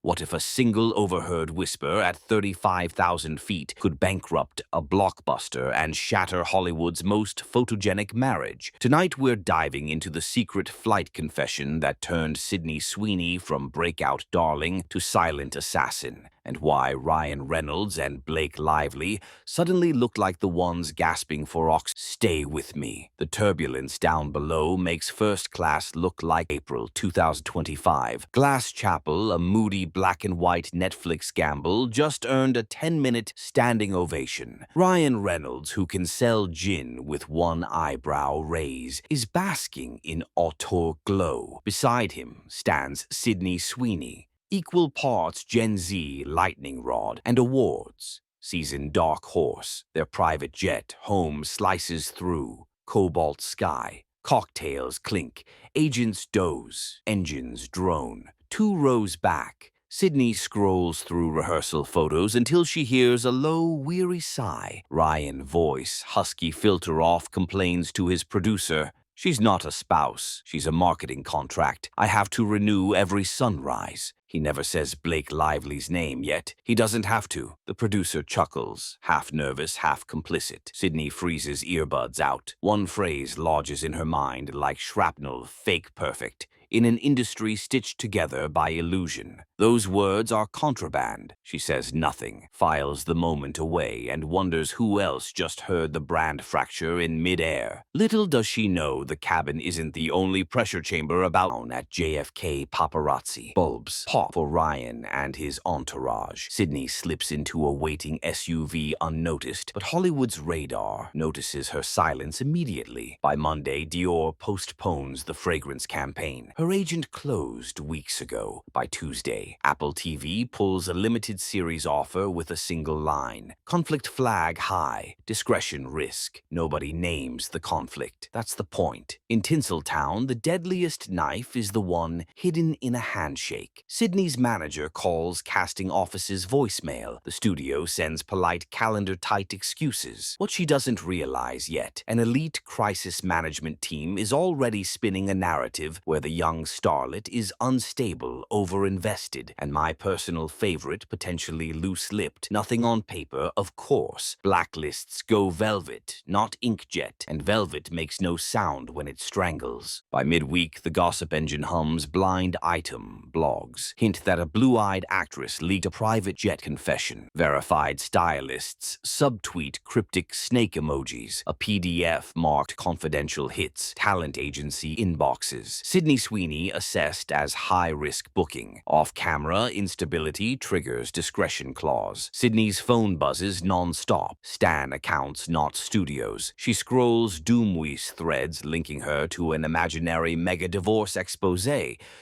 What if a single overheard whisper at 35,000 feet could bankrupt a blockbuster and shatter Hollywood's most photogenic marriage? Tonight we're diving into the secret flight confession that turned Sydney Sweeney from breakout darling to silent assassin, and why Ryan Reynolds and Blake Lively suddenly look like the ones gasping for oxygen. Stay with me. The turbulence down below makes First Class look like April 2025. Glass Chapel, a moody black and white Netflix gamble, just earned a 10-minute standing ovation. Ryan Reynolds, who can sell gin with one eyebrow raise, is basking in auteur glow. Beside him stands Sydney Sweeney, equal parts Gen Z lightning rod and awards. Seasoned dark horse, their private jet home slices through cobalt sky. Cocktails clink, agents doze, engines drone. 2 rows back, Sydney scrolls through rehearsal photos until she hears a low, weary sigh. Ryan, voice husky filter off, complains to his producer, "She's not a spouse, she's a marketing contract. I have to renew every sunrise." He never says Blake Lively's name, yet he doesn't have to. The producer chuckles, half nervous, half complicit. Sydney freezes earbuds out. One phrase lodges in her mind like shrapnel, fake perfect, in an industry stitched together by illusion. Those words are contraband. She says nothing, files the moment away, and wonders who else just heard the brand fracture in midair. Little does she know the cabin isn't the only pressure chamber about at JFK. Paparazzi bulbs pop for Ryan and his entourage. Sydney slips into a waiting SUV unnoticed, but Hollywood's radar notices her silence immediately. By Monday, Dior postpones the fragrance campaign. Her agent closed weeks ago. By Tuesday, Apple TV pulls a limited series offer with a single line. Conflict flag high, discretion risk. Nobody names the conflict. That's the point. In Tinseltown, the deadliest knife is the one hidden in a handshake. Sydney's manager calls casting office's voicemail. The studio sends polite calendar-tight excuses. What she doesn't realize yet, an elite crisis management team is already spinning a narrative where the young starlet is unstable, overinvested, and my personal favorite, potentially loose-lipped. Nothing on paper, of course. Blacklists go velvet, not inkjet, and velvet makes no sound when it strangles. By midweek, the gossip engine hums blind item blogs. Hint that a blue-eyed actress leaked a private jet confession. Verified stylists subtweet cryptic snake emojis. A PDF marked confidential hits. Talent agency inboxes. Sydney Sweeney assessed as high-risk booking. Off-camera instability triggers discretion clause. Sydney's phone buzzes non-stop. Stan accounts, not studios. She scrolls doomweiss threads linking her to an imaginary mega-divorce expose.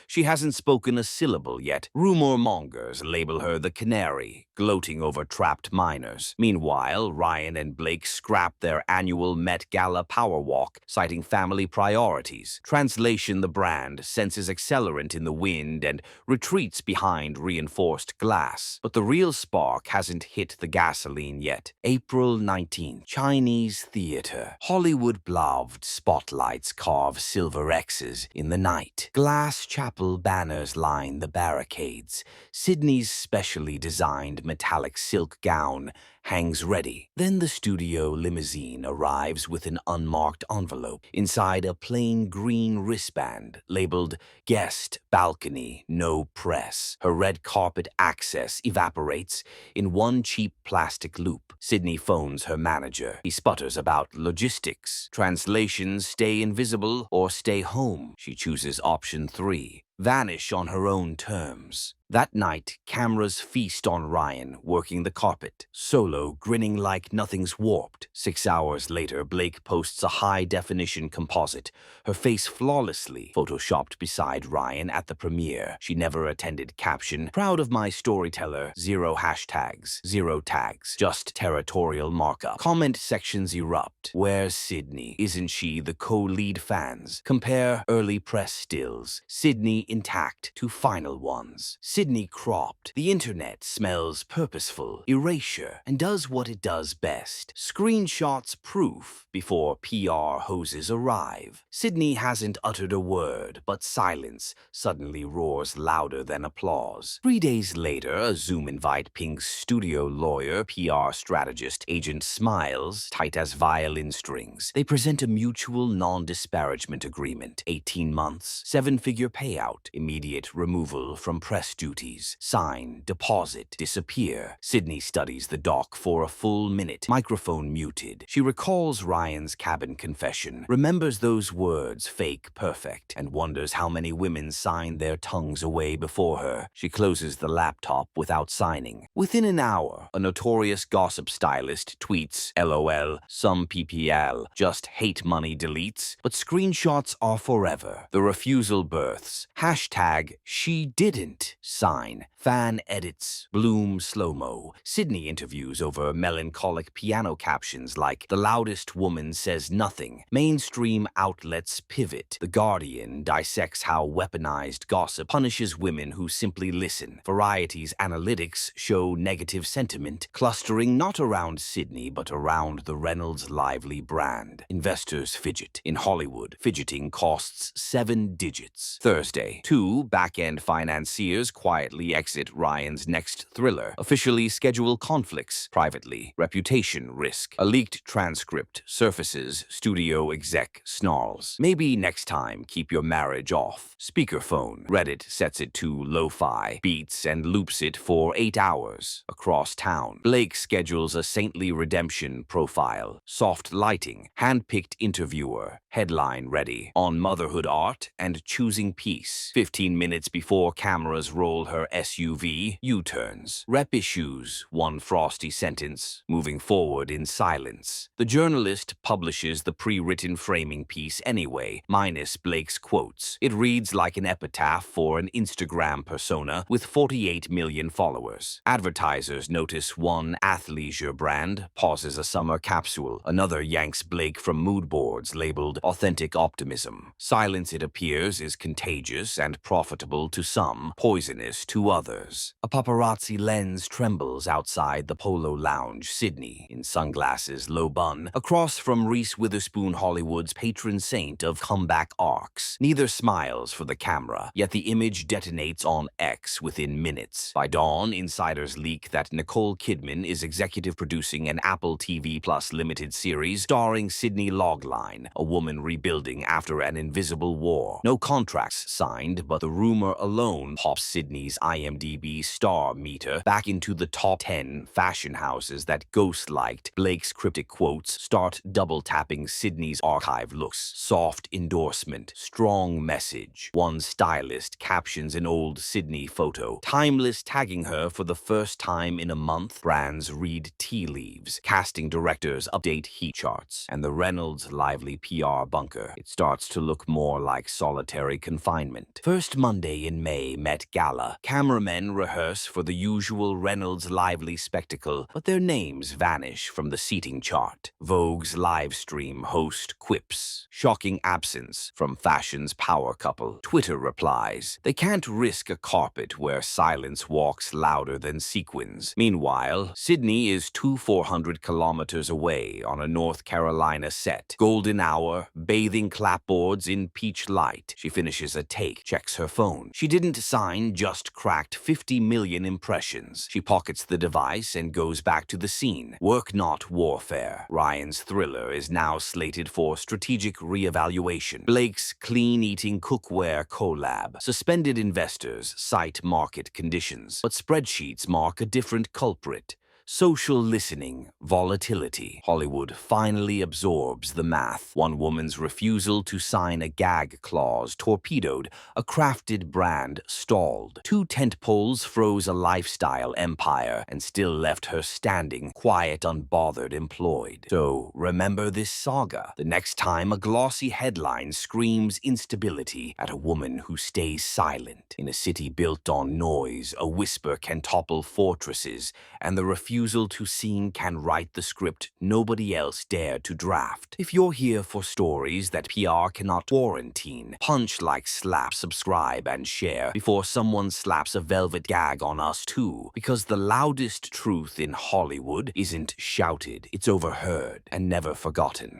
She hasn't spoken a syllable yet. Rumor mongers label her the canary, gloating over trapped minors. Meanwhile, Ryan and Blake scrap their annual Met Gala power walk, citing family priorities. Translation: the brand senses accelerant in the wind and retreats behind reinforced glass. But the real spark hasn't hit the gasoline yet. April 19th, Chinese theater. Hollywood beloved spotlights carve silver X's in the night. Glass Chapel banners line the barricades. Sydney's specially designed metallic silk gown hangs ready. Then the studio limousine arrives with an unmarked envelope. Inside, a plain green wristband labeled Guest Balcony No Press. Her red carpet access evaporates in one cheap plastic loop. Sydney phones her manager. He sputters about logistics. Translations: stay invisible or stay home. She chooses option 3. Vanish on her own terms. That night, cameras feast on Ryan working the carpet, solo, grinning like nothing's warped. 6 hours later, Blake posts a high-definition composite, her face flawlessly photoshopped beside Ryan at the premiere. She never attended. Caption: proud of my storyteller, 0 hashtags, 0 tags, just territorial markup. Comment sections erupt. Where's Sydney? Isn't she the co-lead? Fans compare early press stills. Sydney intact to final ones. Sydney cropped. The internet smells purposeful, erasure, and does what it does best. Screenshots proof before PR hoses arrive. Sydney hasn't uttered a word, but silence suddenly roars louder than applause. 3 days later, a Zoom invite pings studio lawyer, PR strategist, agent smiles, tight as violin strings. They present a mutual non-disparagement agreement. 18 months, 7-figure payout, immediate removal from press duties. Sign, deposit, disappear. Sydney studies the doc for a full minute, microphone muted. She recalls Ryan's cabin confession, remembers those words, fake, perfect, and wonders how many women signed their tongues away before her. She closes the laptop without signing. Within an hour, a notorious gossip stylist tweets, LOL, some PPL, just hate money deletes, but screenshots are forever. The refusal births. Hashtag she didn't sign. Fan edits. Bloom slow-mo. Sydney interviews over melancholic piano captions like the loudest woman says nothing. Mainstream outlets pivot. The Guardian dissects how weaponized gossip punishes women who simply listen. Variety's analytics show negative sentiment, clustering not around Sydney but around the Reynolds lively brand. Investors fidget. In Hollywood, fidgeting costs 7 digits. Thursday, 2 back-end financiers quietly exit Ryan's next thriller. Officially schedule conflicts. Privately, reputation risk. A leaked transcript surfaces. Studio exec snarls. Maybe next time keep your marriage off. Speakerphone. Reddit sets it to lo-fi, beats and loops it for 8 hours. Across town, Blake schedules a saintly redemption profile. Soft lighting. Hand-picked interviewer. Headline ready. On motherhood art and choosing peace. 15 minutes before cameras roll her SUV, U-turns. Rep issues. One frosty sentence. Moving forward in silence. The journalist publishes the pre-written framing piece anyway, minus Blake's quotes. It reads like an epitaph for an Instagram persona with 48 million followers. Advertisers notice one athleisure brand pauses a summer capsule. Another yanks Blake from mood boards labeled authentic optimism. Silence, it appears, is contagious and profitable to some, poisonous to others. A paparazzi lens trembles outside the Polo Lounge, Sydney, in sunglasses, low bun, across from Reese Witherspoon, Hollywood's patron saint of comeback arcs. Neither smiles for the camera, yet the image detonates on X within minutes. By dawn, insiders leak that Nicole Kidman is executive producing an Apple TV Plus limited series starring Sydney Logline, a woman rebuilding after an invisible war. No contracts signed, but the rumor alone pops Sydney's IMDb star meter back into the top 10 fashion houses that ghost-liked Blake's cryptic quotes start double-tapping Sydney's archive looks. Soft endorsement, strong message. One stylist captions an old Sydney photo, timeless, tagging her for the first time in a month. Brands read tea leaves. Casting directors update heat charts. And the Reynolds lively PR bunker. It starts to look more like solitary confinement. First Monday in May, Met Gala. Cameramen rehearse for the usual Reynolds lively spectacle, but their names vanish from the seating chart. Vogue's live stream host quips. Shocking absence from fashion's power couple. Twitter replies. They can't risk a carpet where silence walks louder than sequins. Meanwhile, Sydney is 400 kilometers away on a North Carolina set. Golden hour, bathing clapboards in peach light. She finishes a take, checks her phone. She didn't sign, just cracked 50 million impressions. She pockets the device and goes back to the scene. Work not warfare. Ryan's thriller is now slated for strategic reevaluation. Blake's clean-eating cookware collab. Suspended investors cite market conditions, but spreadsheets mark a different culprit. Social listening, volatility. Hollywood finally absorbs the math. One woman's refusal to sign a gag clause torpedoed a crafted brand stalled. 2 tentpoles froze a lifestyle empire and still left her standing, quiet, unbothered, employed. So remember this saga. The next time a glossy headline screams instability at a woman who stays silent. In a city built on noise, a whisper can topple fortresses, and the refusal refusal to sing can write the script nobody else dared to draft. If you're here for stories that PR cannot quarantine, punch like, slap, subscribe, and share before someone slaps a velvet gag on us too. Because the loudest truth in Hollywood isn't shouted, it's overheard and never forgotten.